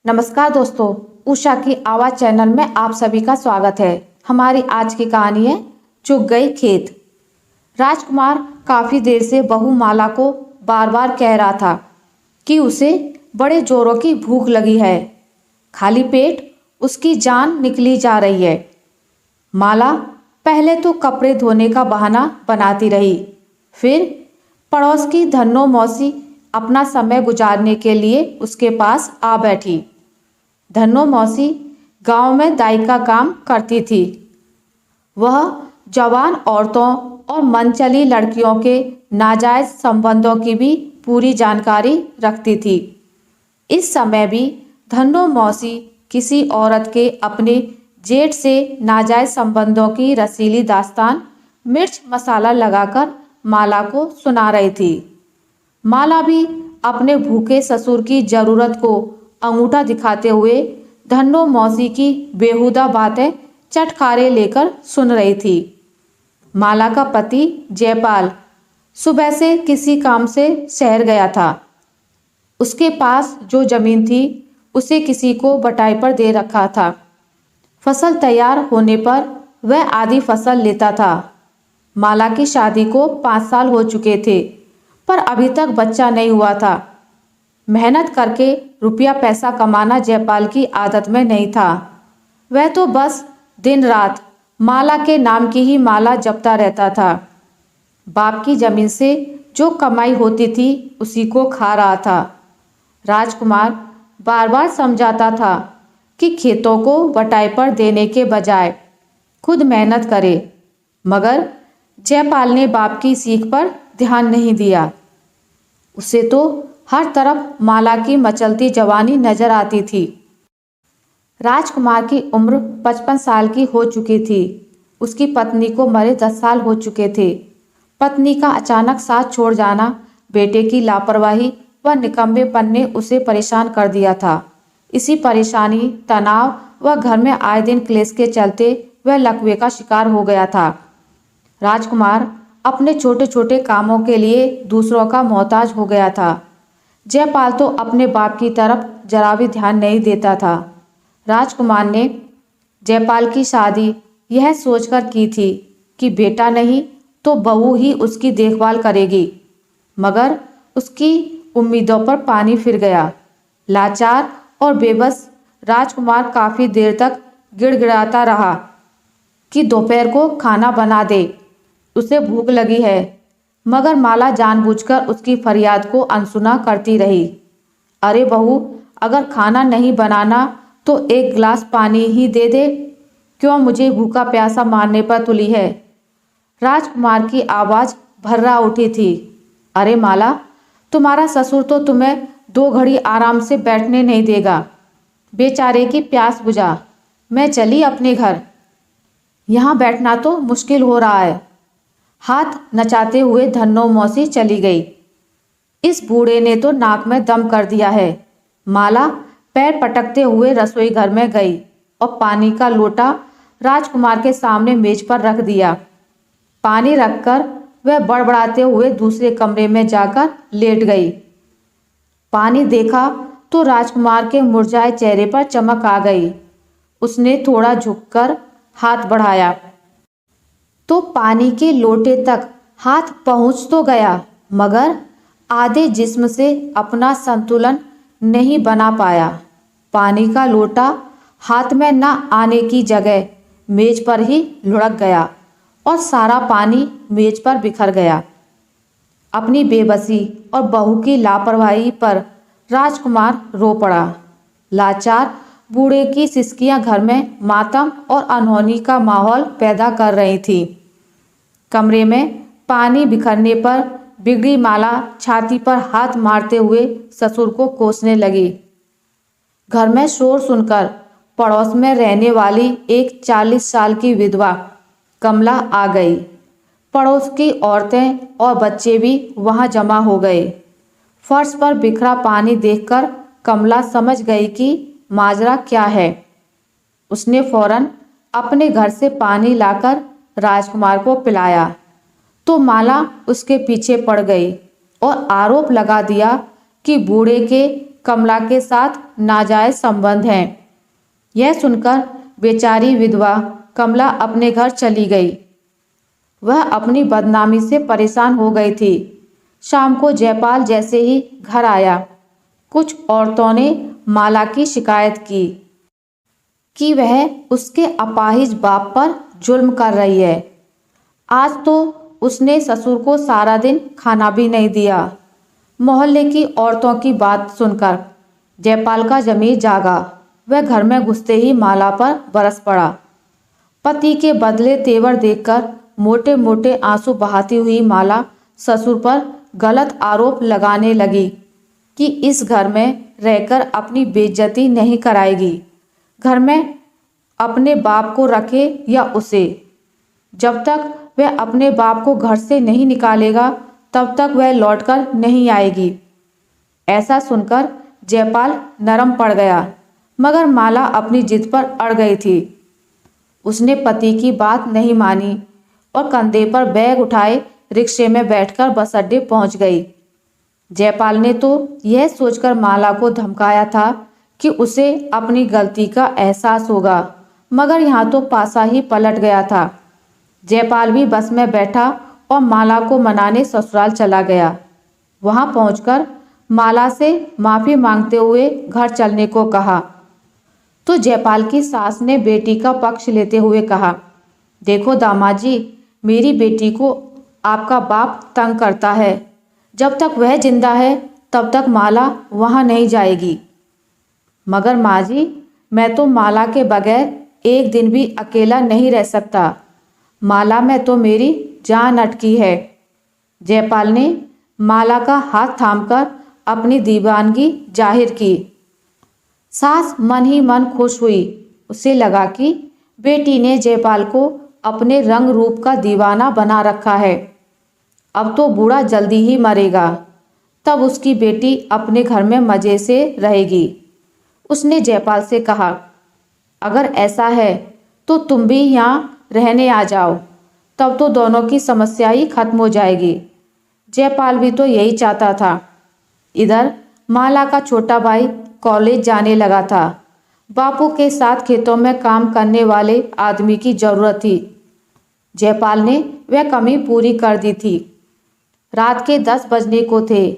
नमस्कार दोस्तों, उषा की आवाज़ चैनल में आप सभी का स्वागत है। हमारी आज की कहानी है चुग गई खेत। राजकुमार काफ़ी देर से बहू माला को बार बार कह रहा था कि उसे बड़े जोरों की भूख लगी है। खाली पेट उसकी जान निकली जा रही है। माला पहले तो कपड़े धोने का बहाना बनाती रही, फिर पड़ोस की धन्नो मौसी अपना समय गुजारने के लिए उसके पास आ बैठी। धन्नो मौसी गांव में दाई का काम करती थी। वह जवान औरतों और मनचली लड़कियों के नाजायज संबंधों की भी पूरी जानकारी रखती थी। इस समय भी धन्नो मौसी किसी औरत के अपने जेठ से नाजायज संबंधों की रसीली दास्तान मिर्च मसाला लगाकर माला को सुना रही थी। माला भी अपने भूखे ससुर की जरूरत को अंगूठा दिखाते हुए धन्नो मौसी की बेहुदा बातें चटखारे लेकर सुन रही थी। माला का पति जयपाल सुबह से किसी काम से शहर गया था। उसके पास जो जमीन थी उसे किसी को बटाई पर दे रखा था। फसल तैयार होने पर वह आधी फसल लेता था। माला की शादी को 5 साल हो चुके थे, पर अभी तक बच्चा नहीं हुआ था। मेहनत करके रुपया पैसा कमाना जयपाल की आदत में नहीं था। वह तो बस दिन रात माला के नाम की ही माला जपता रहता था। बाप की जमीन से जो कमाई होती थी उसी को खा रहा था। राजकुमार बार बार समझाता था कि खेतों को बटाई पर देने के बजाय खुद मेहनत करे, मगर जयपाल ने बाप की सीख पर ध्यान नहीं दिया। उसे तो हर तरफ माला की मचलती जवानी नजर आती थी। राजकुमार की उम्र 55 साल की हो चुकी थी। उसकी पत्नी को मरे 10 साल हो चुके थे। पत्नी का अचानक साथ छोड़ जाना, बेटे की लापरवाही व निकम्मेपन ने उसे परेशान कर दिया था। इसी परेशानी, तनाव व घर में आए दिन क्लेश के चलते वह लकवे का शिकार हो गया था। राजकुमार अपने छोटे छोटे कामों के लिए दूसरों का मोहताज हो गया था। जयपाल तो अपने बाप की तरफ जरा भी ध्यान नहीं देता था। राजकुमार ने जयपाल की शादी यह सोचकर की थी कि बेटा नहीं तो बहू ही उसकी देखभाल करेगी, मगर उसकी उम्मीदों पर पानी फिर गया। लाचार और बेबस राजकुमार काफ़ी देर तक गिड़गिड़ाता रहा कि दोपहर को खाना बना दे, उसे भूख लगी है, मगर माला जानबूझकर उसकी फरियाद को अनसुना करती रही। अरे बहू, अगर खाना नहीं बनाना तो एक गिलास पानी ही दे दे, क्यों मुझे भूखा प्यासा मारने पर तुली है। राजकुमार की आवाज़ भर्रा उठी थी। अरे माला, तुम्हारा ससुर तो तुम्हें 2 घड़ी आराम से बैठने नहीं देगा। बेचारे की प्यास बुझा, मैं चली अपने घर। यहाँ बैठना तो मुश्किल हो रहा है। हाथ नचाते हुए धन्नो मौसी चली गई। इस बूढ़े ने तो नाक में दम कर दिया है। माला पैर पटकते हुए रसोई घर में गई और पानी का लोटा राजकुमार के सामने मेज पर रख दिया। पानी रखकर वह बड़बड़ाते हुए दूसरे कमरे में जाकर लेट गई। पानी देखा तो राजकुमार के मुरझाए चेहरे पर चमक आ गई। उसने थोड़ा झुककर हाथ बढ़ाया तो पानी के लोटे तक हाथ पहुंच तो गया, मगर आधे जिस्म से अपना संतुलन नहीं बना पाया। पानी का लोटा हाथ में न आने की जगह मेज पर ही लुढ़क गया और सारा पानी मेज पर बिखर गया। अपनी बेबसी और बहू की लापरवाही पर राजकुमार रो पड़ा। लाचार बूढ़े की सिसकियां घर में मातम और अनहोनी का माहौल पैदा कर रही थी। कमरे में पानी बिखरने पर बिगड़ी माला छाती पर हाथ मारते हुए ससुर को कोसने लगी। घर में शोर सुनकर पड़ोस में रहने वाली एक 40 साल की विधवा कमला आ गई। पड़ोस की औरतें और बच्चे भी वहां जमा हो गए। फर्श पर बिखरा पानी देखकर कमला समझ गई कि माजरा क्या है। उसने फौरन अपने घर से पानी लाकर राजकुमार को पिलाया तो माला उसके पीछे पड़ गई और आरोप लगा दिया कि बूढ़े के कमला के साथ नाजायज संबंध हैं। यह सुनकर बेचारी विधवा कमला अपने घर चली गई। वह अपनी बदनामी से परेशान हो गई थी। शाम को जयपाल जैसे ही घर आया, कुछ औरतों ने माला की शिकायत की कि वह उसके अपाहिज बाप पर जुल्म कर रही है। आज तो उसने ससुर को सारा दिन खाना भी नहीं दिया। मोहल्ले की औरतों की बात सुनकर जयपाल का जमीर जागा। वह घर में घुसते ही माला पर बरस पड़ा। पति के बदले तेवर देखकर मोटे मोटे आंसू बहाती हुई माला ससुर पर गलत आरोप लगाने लगी कि इस घर में रहकर अपनी बेइज्जती नहीं कराएगी। घर में अपने बाप को रखे या उसे, जब तक वह अपने बाप को घर से नहीं निकालेगा तब तक वह लौटकर नहीं आएगी। ऐसा सुनकर जयपाल नरम पड़ गया, मगर माला अपनी जिद पर अड़ गई थी। उसने पति की बात नहीं मानी और कंधे पर बैग उठाए रिक्शे में बैठकर बस अड्डे पहुंच गई। जयपाल ने तो यह सोचकर माला को धमकाया था कि उसे अपनी गलती का एहसास होगा, मगर यहाँ तो पासा ही पलट गया था। जयपाल भी बस में बैठा और माला को मनाने ससुराल चला गया। वहां पहुंचकर माला से माफ़ी मांगते हुए घर चलने को कहा तो जयपाल की सास ने बेटी का पक्ष लेते हुए कहा, देखो दामाद जी, मेरी बेटी को आपका बाप तंग करता है। जब तक वह जिंदा है तब तक माला वहां नहीं जाएगी। मगर माँ जी, मैं तो माला के बगैर एक दिन भी अकेला नहीं रह सकता। माला में तो मेरी जान अटकी है। जयपाल ने माला का हाथ थामकर अपनी दीवानगी जाहिर की। सास मन ही मन खुश हुई। उसे लगा कि बेटी ने जयपाल को अपने रंग रूप का दीवाना बना रखा है। अब तो बूढ़ा जल्दी ही मरेगा, तब उसकी बेटी अपने घर में मज़े से रहेगी। उसने जयपाल से कहा, अगर ऐसा है तो तुम भी यहाँ रहने आ जाओ, तब तो दोनों की समस्या ही खत्म हो जाएगी। जयपाल भी तो यही चाहता था। इधर माला का छोटा भाई कॉलेज जाने लगा था। बापू के साथ खेतों में काम करने वाले आदमी की जरूरत थी। जयपाल ने वह कमी पूरी कर दी थी। रात के 10 बजने को थे।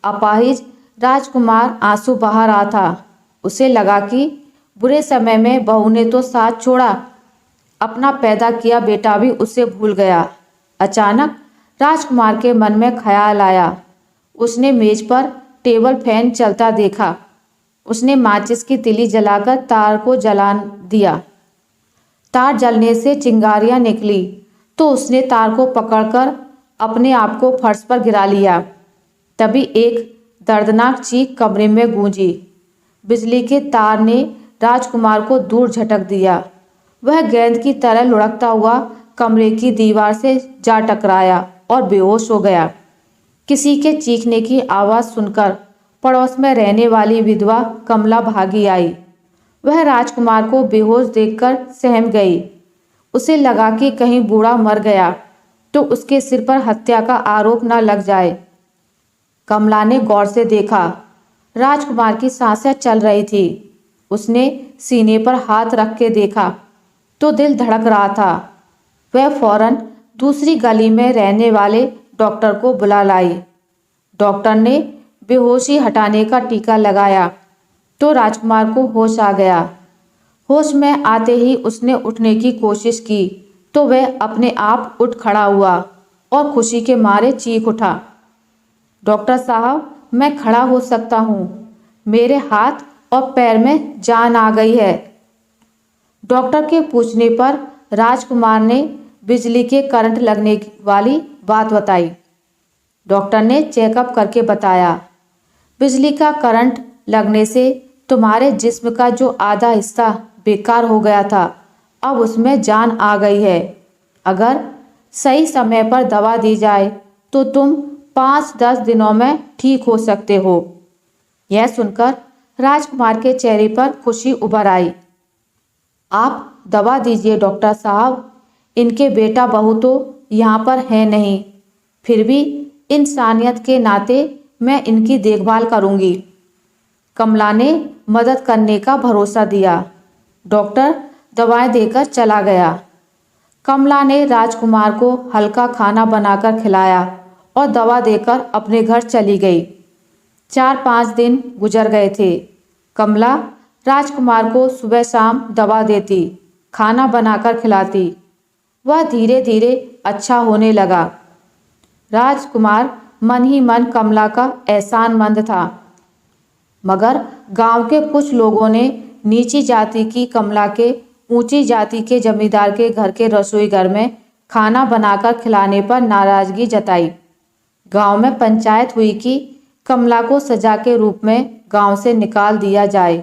अपाहिज राजकुमार आंसू बहा रहा था। उसे लगा कि बुरे समय में बहू ने तो साथ छोड़ा, अपना पैदा किया बेटा भी उसे भूल गया। अचानक राजकुमार के मन में ख्याल आया। उसने मेज पर टेबल फैन चलता देखा। उसने माचिस की तिली जलाकर तार को जला दिया। तार जलने से चिंगारियां निकली तो उसने तार को पकड़कर अपने आप को फर्श पर गिरा लिया। तभी एक दर्दनाक चीख कमरे में गूंजी। बिजली के तार ने राजकुमार को दूर झटक दिया। वह गेंद की तरह लुढ़कता हुआ कमरे की दीवार से जा टकराया और बेहोश हो गया। किसी के चीखने की आवाज़ सुनकर पड़ोस में रहने वाली विधवा कमला भागी आई। वह राजकुमार को बेहोश देखकर सहम गई। उसे लगा कि कहीं बूढ़ा मर गया तो उसके सिर पर हत्या का आरोप न लग जाए। कमला ने गौर से देखा। राजकुमार की सांसें चल रही थी। उसने सीने पर हाथ रख के देखा तो दिल धड़क रहा था। वह फौरन दूसरी गली में रहने वाले डॉक्टर को बुला लाई। डॉक्टर ने बेहोशी हटाने का टीका लगाया तो राजकुमार को होश आ गया। होश में आते ही उसने उठने की कोशिश की तो वह अपने आप उठ खड़ा हुआ और खुशी के मारे चीख उठा, डॉक्टर साहब, मैं खड़ा हो सकता हूँ। मेरे हाथ और पैर में जान आ गई है। डॉक्टर के पूछने पर राजकुमार ने बिजली के करंट लगने वाली बात बताई। डॉक्टर ने चेकअप करके बताया, बिजली का करंट लगने से तुम्हारे जिस्म का जो आधा हिस्सा बेकार हो गया था, अब उसमें जान आ गई है। अगर सही समय पर दवा दी जाए तो तुम 5-10 दिनों में ठीक हो सकते हो। यह सुनकर राजकुमार के चेहरे पर खुशी उभर आई। आप दवा दीजिए डॉक्टर साहब, इनके बेटा बहू तो यहाँ पर है नहीं, फिर भी इंसानियत के नाते मैं इनकी देखभाल करूँगी। कमला ने मदद करने का भरोसा दिया। डॉक्टर दवाएं देकर चला गया। कमला ने राजकुमार को हल्का खाना बनाकर खिलाया और दवा देकर अपने घर चली गई। 4-5 दिन गुजर गए थे। कमला राजकुमार को सुबह शाम दवा देती, खाना बनाकर खिलाती। वह धीरे धीरे अच्छा होने लगा। राजकुमार मन ही मन कमला का एहसानमंद था, मगर गांव के कुछ लोगों ने नीची जाति की कमला के ऊंची जाति के जमींदार के घर के रसोई घर में खाना बनाकर खिलाने पर नाराजगी जताई। गांव में पंचायत हुई कि कमला को सजा के रूप में गांव से निकाल दिया जाए।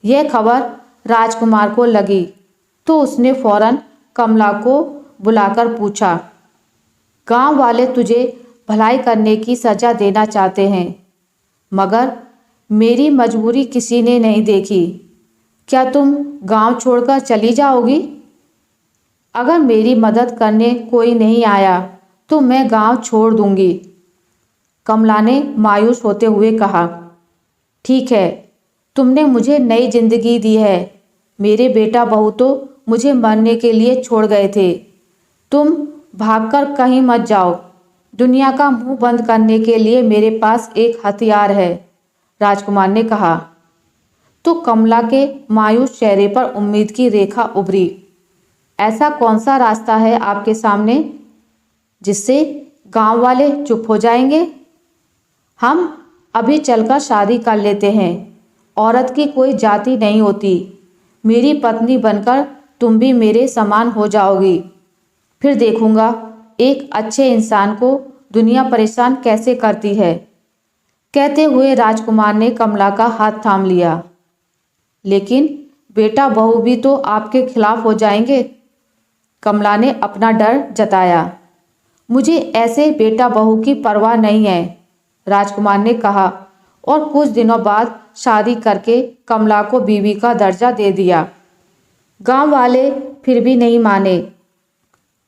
यह खबर राजकुमार को लगी तो उसने फौरन कमला को बुलाकर पूछा, गांव वाले तुझे भलाई करने की सजा देना चाहते हैं, मगर मेरी मजबूरी किसी ने नहीं देखी। क्या तुम गांव छोड़कर चली जाओगी? अगर मेरी मदद करने कोई नहीं आया तो मैं गांव छोड़ दूंगी। कमला ने मायूस होते हुए कहा, ठीक है, तुमने मुझे नई जिंदगी दी है। मेरे बेटा बहू तो मुझे मरने के लिए छोड़ गए थे। तुम भागकर कहीं मत जाओ। दुनिया का मुंह बंद करने के लिए मेरे पास एक हथियार है, राजकुमार ने कहा। तो कमला के मायूस चेहरे पर उम्मीद की रेखा उभरी। ऐसा कौन सा रास्ता है आपके सामने जिससे गांव वाले चुप हो जाएंगे? हम अभी चलकर शादी कर लेते हैं। औरत की कोई जाति नहीं होती। मेरी पत्नी बनकर तुम भी मेरे समान हो जाओगी। फिर देखूंगा एक अच्छे इंसान को दुनिया परेशान कैसे करती है। कहते हुए राजकुमार ने कमला का हाथ थाम लिया। लेकिन बेटा बहू भी तो आपके खिलाफ हो जाएंगे, कमला ने अपना डर जताया। मुझे ऐसे बेटा बहू की परवाह नहीं है, राजकुमार ने कहा और कुछ दिनों बाद शादी करके कमला को बीवी का दर्जा दे दिया। गांव वाले फिर भी नहीं माने।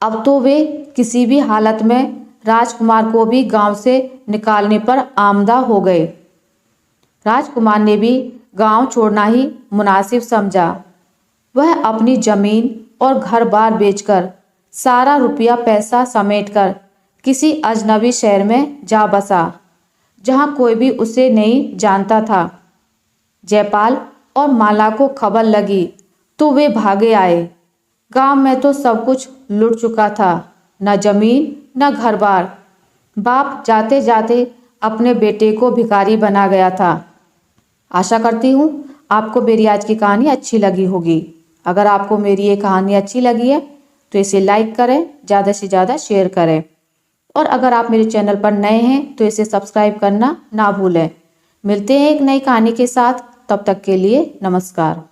अब तो वे किसी भी हालत में राजकुमार को भी गांव से निकालने पर आमदा हो गए। राजकुमार ने भी गांव छोड़ना ही मुनासिब समझा। वह अपनी जमीन और घर बार बेचकर सारा रुपया पैसा समेटकर किसी अजनबी शहर में जा बसा, जहां कोई भी उसे नहीं जानता था। जयपाल और माला को खबर लगी तो वे भागे आए। गांव में तो सब कुछ लुट चुका था, न जमीन न घर बार। बाप जाते जाते अपने बेटे को भिखारी बना गया था। आशा करती हूँ आपको मेरी आज की कहानी अच्छी लगी होगी। अगर आपको मेरी ये कहानी अच्छी लगी है तो इसे लाइक करें, ज़्यादा से ज़्यादा शेयर करें, और अगर आप मेरे चैनल पर नए हैं तो इसे सब्सक्राइब करना ना भूलें। मिलते हैं एक नई कहानी के साथ, तब तक के लिए नमस्कार।